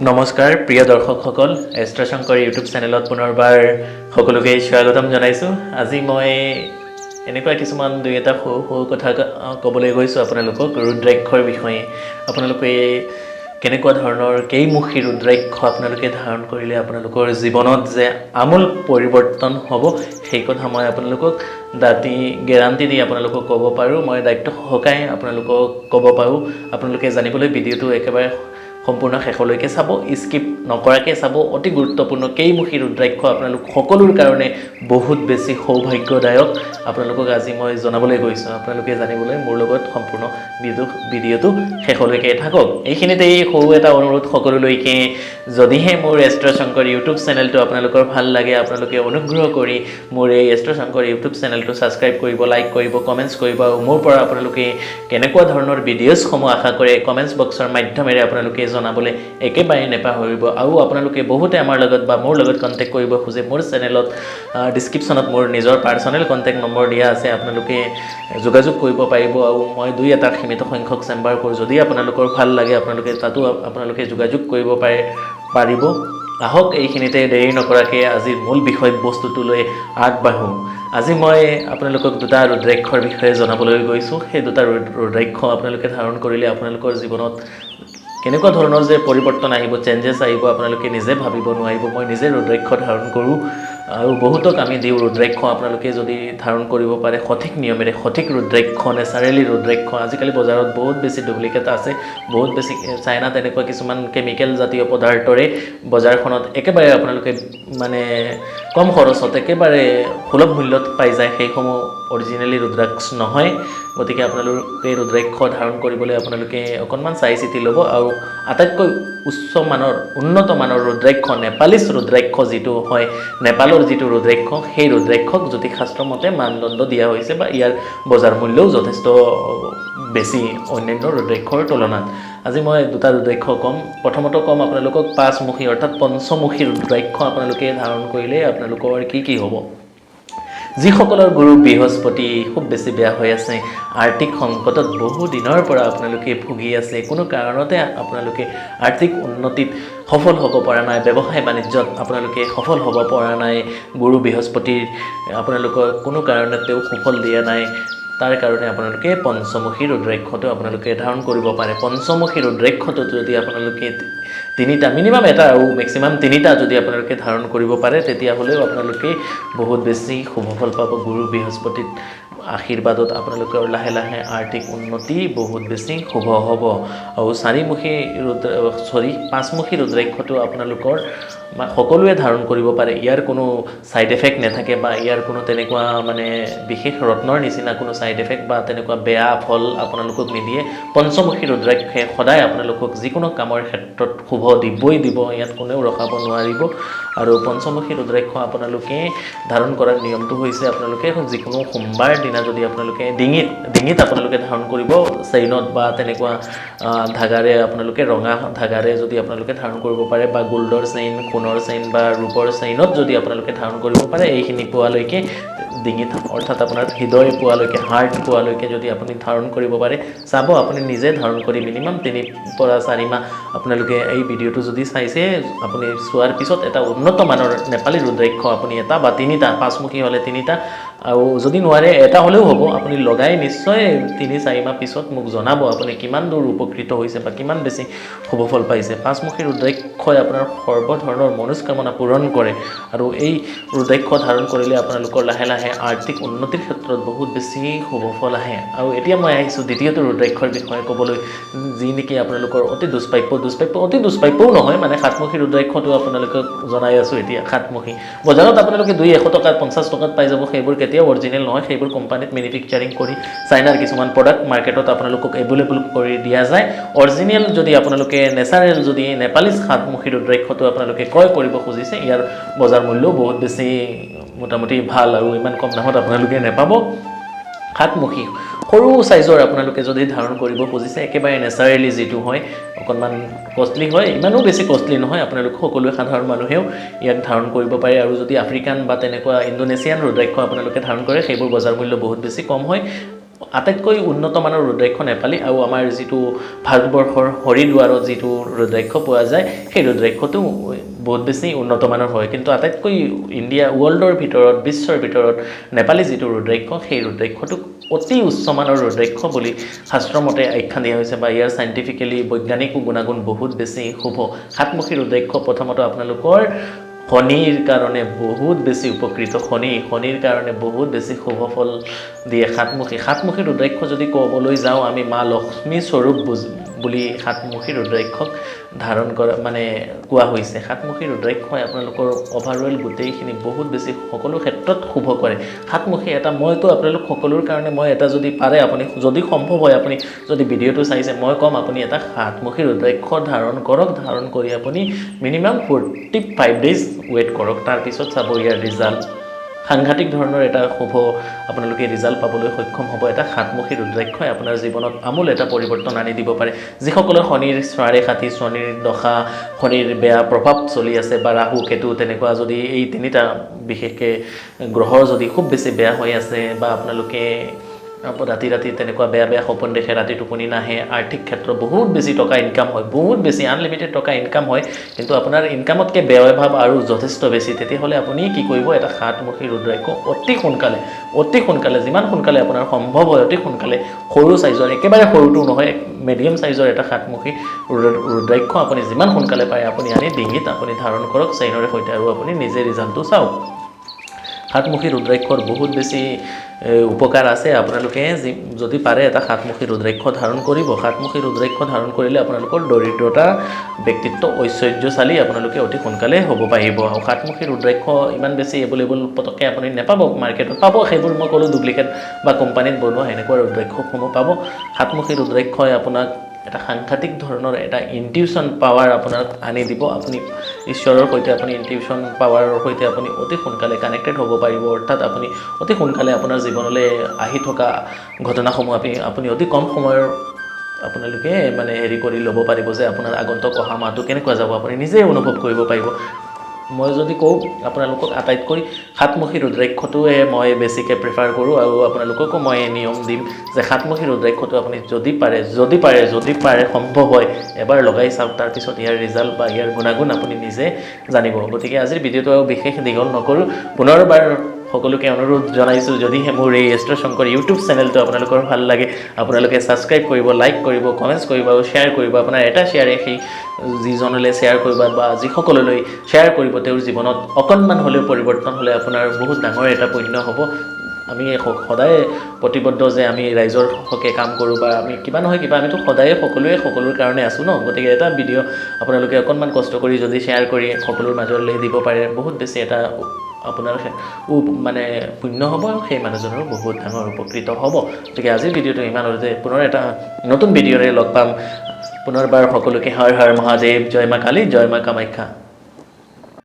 নমস্কাৰ প্ৰিয় দৰ্শকসকল astro Shankar YouTube চেনেলত পুনৰবাৰ সকলোকে স্বাগতম জনাইছোঁ। আজি মই এনেকুৱা কিছুমান দুই এটা সৰু কথা ক'বলৈ গৈছোঁ আপোনালোকক ৰুদ্ৰাক্ষৰ বিষয়ে। আপোনালোকে কেনেকুৱা ধৰণৰ কেইমুখী ৰুদ্ৰাক্ষ আপোনালোকে ধাৰণ কৰিলে আপোনালোকৰ জীৱনত যে আমূল পৰিৱৰ্তন হ'ব সেই কথা মই আপোনালোকক দাঁতি গেৰাণ্টি দি আপোনালোকক ক'ব পাৰোঁ। মই দায়িত্ব সহকাৰে আপোনালোকক ক'ব পাৰোঁ। আপোনালোকে জানিবলৈ ভিডিঅ'টো একেবাৰে সম্পূৰ্ণ শেষলৈকে চাব, স্কিপ নকৰাকৈ চাব। অতি গুৰুত্বপূৰ্ণ কেইমুখী ৰুদ্ৰাক্ষ আপোনালোক সকলোৰ কাৰণে বহুত বেছি সৌভাগ্যদায়ক। আপোনালোকক আজি মই জনাবলৈ গৈছোঁ, আপোনালোকে জানিবলৈ মোৰ লগত সম্পূৰ্ণ ভিডিঅ'টো শেষলৈকে থাকক। এইখিনিতেই সৰু এটা অনুৰোধ সকলোলৈকে, যদিহে মোৰ এষ্ট্ৰ শংকৰ ইউটিউব চেনেলটো আপোনালোকৰ ভাল লাগে, আপোনালোকে অনুগ্ৰহ কৰি মোৰ এই এষ্ট্ৰ শংকৰ ইউটিউব চেনেলটো ছাবস্ক্ৰাইব কৰিব, লাইক কৰিব, কমেণ্টছ কৰিব। আৰু মোৰ পৰা আপোনালোকে কেনেকুৱা ধৰণৰ ভিডিঅ'ছসমূহ আশা কৰে কমেণ্টছ বক্সৰ মাধ্যমেৰে আপোনালোকে জনাবলৈ একেবাৰে নেপাহৰিব। আৰু আপোনালোকে বহুতে আমাৰ লগত বা মোৰ লগত কণ্টেক্ট কৰিব খোজে, মোৰ চেনেলত ডিছক্ৰিপশ্যনত মোৰ নিজৰ পাৰ্চনেল কণ্টেক্ট নম্বৰ দিয়া আছে, আপোনালোকে যোগাযোগ কৰিব পাৰিব। আৰু মই দুই এটা সীমিত সংখ্যক চেম্বাৰ কৰোঁ, যদি আপোনালোকৰ ভাল লাগে আপোনালোকে তাতো আপোনালোকে যোগাযোগ কৰিব পাৰিব। আহক এইখিনিতে দেৰি নকৰাকৈ আজিৰ মূল বিষয়বস্তুটোলৈ আগবাঢ়োঁ। আজি মই আপোনালোকক দুটা ৰুদ্ৰাক্ষৰ বিষয়ে জনাবলৈ গৈছোঁ। সেই দুটা ৰুদ্ৰাক্ষ আপোনালোকে ধাৰণ কৰিলে আপোনালোকৰ জীৱনত কেনেকুৱা ধৰণৰ যে পৰিৱৰ্তন আহিব, চেঞ্জেছ আহিব, আপোনালোকে নিজে ভাবিব নোৱাৰিব। মই নিজে ৰুদ্ৰাক্ষ ধাৰণ কৰোঁ আৰু বহুতক আমি দিওঁ ৰুদ্ৰাক্ষ। আপোনালোকে যদি ধাৰণ কৰিব পাৰে সঠিক নিয়মেৰে, সঠিক ৰুদ্ৰাক্ষ, নেচাৰেলি ৰুদ্ৰাক্ষ। আজিকালি বজাৰত বহুত বেছি ডুপ্লিকেট আছে, বহুত বেছি চাইনা তেনেকুৱা কিছুমান কেমিকেল জাতীয় পদাৰ্থৰে বজাৰখনত একেবাৰে আপোনালোকে মানে কম খৰচত একেবাৰে সুলভ মূল্যত পাই যায়। সেইসমূহ অৰিজিনেলি ৰুদ্ৰাক্ষ নহয়। গতিকে আপোনালোকে ৰুদ্ৰাক্ষ ধাৰণ কৰিবলৈ আপোনালোকে অকণমান চাই চিতি ল'ব। আৰু আটাইতকৈ উন্নত মানৰ ৰুদ্ৰাক্ষ, নেপালীছ ৰুদ্ৰাক্ষ যিটো হয়, নেপালৰ যিটো ৰুদ্ৰাক্ষ, সেই ৰুদ্ৰাক্ষক জ্যোতিষশাস্ত্ৰ মতে মানদণ্ড দিয়া হৈছে বা ইয়াৰ বজাৰ মূল্যও যথেষ্ট বেছি অন্যান্য ৰুদ্ৰাক্ষৰ তুলনাত। আজি মই দুটা ৰুদ্ৰাক্ষ ক'ম। প্ৰথমতে ক'ম আপোনালোকক পাঁচমুখী অৰ্থাৎ পঞ্চমুখী ৰুদ্ৰাক্ষ আপোনালোকে ধাৰণ কৰিলে আপোনালোকৰ কি হ'ব। যিসকলৰ গুৰু বৃহস্পতি খুব বেছি বেয়া হৈ আছে, আৰ্থিক সংকটত বহু দিনৰ পৰা আপোনালোকে ভুগি আছে, কোনো কাৰণতে আপোনালোকে আৰ্থিক উন্নতিত সফল হ'ব পৰা নাই, ব্যৱসায় বাণিজ্যত আপোনালোকে সফল হ'ব পৰা নাই, গুৰু বৃহস্পতিৰ আপোনালোকৰ কোনো কাৰণতেও সুফল দিয়া নাই, তাৰ কাৰণে আপোনালোকে পঞ্চমুখী ৰুদ্ৰাক্ষটো আপোনালোকে ধাৰণ কৰিব পাৰে। পঞ্চমুখী ৰুদ্ৰাক্ষটো যদি আপোনালোকে তিনিটা, মিনিমাম এটা আৰু মেক্সিমাম তিনিটা যদি আপোনালোকে ধাৰণ কৰিব পাৰে, তেতিয়াহ'লেও আপোনালোকে বহুত বেছি শুভফল পাব। গুৰু বৃহস্পতিৰ আশীৰ্বাদত আপোনালোকৰ লাহে লাহে আৰ্থিক উন্নতি বহুত বেছি শুভ হ'ব। আৰু পাঁচমুখী ৰুদ্ৰাক্ষটো আপোনালোকৰ সকলোৱে ধাৰণ কৰিব পাৰে। ইয়াৰ কোনো ছাইড এফেক্ট নাথাকে বা ইয়াৰ কোনো তেনেকুৱা মানে বিশেষ ৰত্নৰ নিচিনা কোনো ছাইড এফেক্ট বা তেনেকুৱা বেয়া ফল আপোনালোকক নিদিয়ে। পঞ্চমুখী ৰুদ্ৰাক্ষে সদায় আপোনালোকক যিকোনো কামৰ ক্ষেত্ৰত শুভ দিবই দিব, ইয়াত কোনেও ৰখাব নোৱাৰিব। আৰু পঞ্চমুখী ৰুদ্ৰাক্ষ আপোনালোকে ধাৰণ কৰাৰ নিয়মটো হৈছে, আপোনালোকে যিকোনো সোমবাৰ দিনা যদি আপোনালোকে ডিঙিত আপোনালোকে ধাৰণ কৰিব, চেইনত বা তেনেকুৱা ধাগাৰে, আপোনালোকে ৰঙা ধাগাৰে যদি আপোনালোকে ধাৰণ কৰিব পাৰে, বা গোল্ডৰ চেইন, সোণৰ চেইন বা ৰূপৰ চেইনত যদি আপোনালোকে ধাৰণ কৰিব পাৰে, এইখিনি পোৱালৈকে ডিঙিত অৰ্থাৎ আপোনাৰ হৃদয় পোৱালৈকে, হাৰ্ট পোৱালৈকে যদি আপুনি ধাৰণ কৰিব পাৰে, চাব আপুনি নিজে ধাৰণ কৰি মিনিমাম 3 পৰা 4 মাহ আপোনালোকে এই ভিডিঅ'টো যদি চাইছে, আপুনি চোৱাৰ পিছত এটা উন্নত মানৰ নেপালী ৰুদ্ৰাক্ষ আপুনি এটা বা তিনিটা, পাঁচমুখী হ'লে তিনিটা, আৰু যদি নোৱাৰে এটা হ'লেও হ'ব, আপুনি লগাই নিশ্চয় 3-4 মাহ পিছত মোক জনাব আপুনি কিমান দূৰ উপকৃত হৈছে বা কিমান বেছি শুভফল পাইছে। পাঁচমুখী ৰুদ্ৰাক্ষই আপোনাৰ সৰ্বধৰণৰ মনোস্কামনা পূৰণ কৰে। আৰু এই ৰুদ্ৰাক্ষ ধাৰণ কৰিলে আপোনালোকৰ লাহে লাহে আৰ্থিক উন্নতিৰ ক্ষেত্ৰত বহুত বেছি শুভফল আহে। আৰু এতিয়া মই আহিছোঁ দ্বিতীয়টো ৰুদ্ৰাক্ষৰ বিষয়ে ক'বলৈ, যি নেকি আপোনালোকৰ অতি দুষ্প্ৰাপ্যও নহয়, মানে সাতমুখী ৰুদ্ৰাক্ষটো আপোনালোকক জনাই আছোঁ। এতিয়া সাতমুখী বজাৰত আপোনালোকে 200 টকাত 50 টকাত পাই যাব, সেইবোৰ কেতিয়াও অৰিজিনেল নহয়, সেইবোৰ কোম্পানীত মেনুফেকচাৰিং কৰি চাইনাৰ কিছুমান প্ৰডাক্ট মাৰ্কেটত আপোনালোকক এভেইলেবল কৰি দিয়া যায়। অৰিজিনেল যদি আপোনালোকে নেচাৰেল যদি নেপালীছ সাতমুখী ৰুদ্ৰাক্ষটো আপোনালোকে ক্ৰয় কৰিব খুজিছে, ইয়াৰ বজাৰ মূল্যও বহুত বেছি মোটামুটি ভাল, আৰু ইমান কম দামত আপোনালোকে নাপাব। সাতমুখী সৰু চাইজৰ আপোনালোকে যদি ধাৰণ কৰিব খুজিছে, একেবাৰে নেচাৰেলি যিটো হয়, অকণমান কষ্টলি হয়, ইমানো বেছি কষ্টলি নহয়, আপোনালোক সকলোৱে সাধাৰণ মানুহেও ইয়াক ধাৰণ কৰিব পাৰে। আৰু যদি আফ্ৰিকান বা তেনেকুৱা ইণ্ডোনেছিয়ান ৰুদ্ৰাক্ষ আপোনালোকে ধাৰণ কৰে, সেইবোৰ বজাৰ মূল্য বহুত বেছি কম হয়। আটাইতকৈ উন্নত মানৰ ৰুদ্ৰাক্ষ নেপালী আৰু আমাৰ যিটো ভাৰতবৰ্ষৰ হৰিদ্বাৰত যিটো ৰুদ্ৰাক্ষ পোৱা যায় সেই ৰুদ্ৰাক্ষটো বহুত বেছি উন্নত মানৰ হয় কিন্তু আটাইতকৈ ইণ্ডিয়া ৱৰ্ল্ডৰ ভিতৰত বিশ্বৰ ভিতৰত নেপালী যিটো ৰুদ্ৰাক্ষ সেই ৰুদ্ৰাক্ষটো অতি উচ্চ মানৰ ৰুদ্ৰাক্ষ বুলি শাস্ত্ৰমতে আখ্যা দিয়া হৈছে বা ইয়াৰ চাইণ্টিফিকেলি বৈজ্ঞানিক গুণাগুণ বহুত বেছি শুভ সাতমুখী ৰুদ্ৰাক্ষ প্ৰথমতে আপোনালোকৰ শনিৰ কাৰণে বহুত বেছি উপকৃত শনিৰ কাৰণে বহুত বেছি শুভ ফল দিয়ে সাতমুখী ৰুদ্ৰাক্ষ যদি ক'বলৈ যাওঁ আমি মা লক্ষ্মী স্বৰূপ বুলি সাতমুখী ৰুদ্ৰাক্ষক ধাৰণ কৰা মানে কোৱা হৈছে সাতমুখী ৰুদ্ৰাক্ষই আপোনালোকৰ অভাৰঅল গোটেইখিনি বহুত বেছি সকলো ক্ষেত্ৰত শুভ কৰে সাতমুখী এটা মইতো আপোনালোক সকলোৰ কাৰণে মই এটা যদি পাৰে আপুনি যদি সম্ভৱ হয় আপুনি যদি ভিডিঅ'টো চাইছে মই ক'ম আপুনি এটা সাতমুখী ৰুদ্ৰাক্ষ ধাৰণ কৰি আপুনি মিনিমাম 45 ডেজ ৱেইট কৰক তাৰপিছত চাব ইয়াৰ ৰিজাল্ট সাংঘাতিক ধৰণৰ এটা শুভ আপোনালোকে ৰিজাল্ট পাবলৈ সক্ষম হ'ব এটা সাতমুখী ৰুদ্ৰাক্ষই আপোনাৰ জীৱনত আমূল এটা পৰিৱৰ্তন আনি দিব পাৰে যিসকলৰ শনিৰ স্বাৰে খাতি শনিৰ দশা শনিৰ বেয়া প্ৰভাৱ চলি আছে বা ৰাহু কেতু তেনেকুৱা যদি এই তিনিটা বিশেষকৈ গ্ৰহৰ যদি খুব বেছি বেয়া হৈ আছে বা আপোনালোকে ৰাতি তেনেকুৱা বেয়া সপোন দেখে ৰাতি টোপনি নাহে আৰ্থিক ক্ষেত্ৰত বহুত বেছি টকা ইনকাম হয় বহুত বেছি আনলিমিটেড টকা ইনকাম হয় কিন্তু আপোনাৰ ইনকামতকৈ ব্যয় ভাৱ আৰু যথেষ্ট বেছি তেতিয়াহ'লে আপুনি কি কৰিব এটা সাতমুখী ৰুদ্ৰাক্ষ অতি সোনকালে যিমান সোনকালে আপোনাৰ সম্ভৱ হয় অতি সোনকালে সৰু চাইজৰ একেবাৰে সৰুটো নহয় মিডিয়াম চাইজৰ এটা সাতমুখী ৰুদ্ৰাক্ষ আপুনি যিমান সোনকালে পাৰে আপুনি আনি ডিঙিত আপুনি ধাৰণ কৰক চেইনৰে সৈতে আৰু আপুনি নিজে ৰিজাল্টটো চাওক সাতমুখী ৰুদ্ৰাক্ষৰ বহুত বেছি উপকাৰ আছে আপোনালোকে যদি পাৰে এটা সাতমুখী ৰুদ্ৰাক্ষ ধাৰণ কৰিব সাতমুখী ৰুদ্ৰাক্ষ ধাৰণ কৰিলে আপোনালোকৰ দৰিদ্ৰতা ব্যক্তিত্ব ঐশ্বৰ্যশালী আপোনালোকে অতি সোনকালে হ'ব পাৰিব আৰু সাতমুখী ৰুদ্ৰাক্ষ ইমান বেছি এভেইলেবল পতককৈ আপুনি নাপাব মাৰ্কেটত পাব সেইবোৰ মই ক'লোঁ ডুপ্লিকেট বা কোম্পানীত বনোৱা এনেকুৱা ৰুদ্ৰাক্ষসমূহ পাব সাতমুখী ৰুদ্ৰাক্ষই আপোনাক এটা সাংঘাতিক ধৰণৰ এটা ইনটিউশ্যন পাৱাৰ আপোনাক আনি দিব আপুনি ঈশ্বৰৰ সৈতে আপুনি ইনটিউশ্যন পাৱাৰৰ সৈতে আপুনি অতি সোনকালে কানেক্টেড হ'ব পাৰিব অৰ্থাৎ আপুনি অতি সোনকালে আপোনাৰ জীৱনলৈ আহি থকা ঘটনাসমূহ আপুনি অতি কম সময়ৰ আপোনালোকে মানে হেৰি কৰি ল'ব পাৰিব যে আপোনাৰ আগন্তুক অহা মাহটো কেনেকুৱা যাব আপুনি নিজে অনুভৱ কৰিব পাৰিব মই যদি কওঁ আপোনালোকক আটাইতকৈ সাতমুখী ৰুদ্ৰাক্ষটোৱে মই বেছিকৈ প্ৰিফাৰ কৰোঁ আৰু আপোনালোককো মই নিয়ম দিম যে সাতমুখী ৰুদ্ৰাক্ষটো আপুনি যদি পাৰে সম্ভৱ হয় এবাৰ লগাই চাওক তাৰপিছত ইয়াৰ ৰিজাল্ট বা ইয়াৰ গুণাগুণ আপুনি নিজে জানিব গতিকে আজিৰ ভিডিঅ'টো আৰু বিশেষ দীঘল নকৰোঁ পুনৰবাৰ সকলোকে অনুৰোধ জনাইছোঁ যদিহে মোৰ এই এষ্ট্ৰ শংকৰ ইউটিউব চেনেলটো আপোনালোকৰ ভাল লাগে আপোনালোকে ছাবস্ক্ৰাইব কৰিব লাইক কৰিব কমেণ্টছ কৰিব আৰু শ্বেয়াৰ কৰিব আপোনাৰ এটা শ্বেয়াৰে সেই যিজনলৈ শ্বেয়াৰ কৰিব বা যিসকললৈ শ্বেয়াৰ কৰিব তেওঁৰ জীৱনত অকণমান হ'লেও পৰিৱৰ্তন হ'লে আপোনাৰ বহুত ডাঙৰ এটা পুণ্য হ'ব আমি সদায় প্ৰতিবদ্ধ যে আমি ৰাইজৰ হকে কাম কৰোঁ বা আমি কিবা নহয় কিবা আমিতো সদায়ে সকলোৰ কাৰণে আছোঁ ন গতিকে এটা ভিডিঅ' আপোনালোকে অকণমান কষ্ট কৰি যদি শ্বেয়াৰ কৰি সকলোৰ মাজলৈ দিব পাৰে বহুত বেছি এটা আপোনাৰ মানে পুণ্য হ'ব আৰু সেই মানুহজনৰ বহুত ডাঙৰ উপকৃত হ'ব গতিকে আজিৰ ভিডিঅ'টো ইমানতে পুনৰ এটা নতুন ভিডিঅ'ৰে লগ পাম পুনৰবাৰ সকলোকে হৰ হৰ মহাদেৱ জয় মা কালী জয় মা কামাখ্যা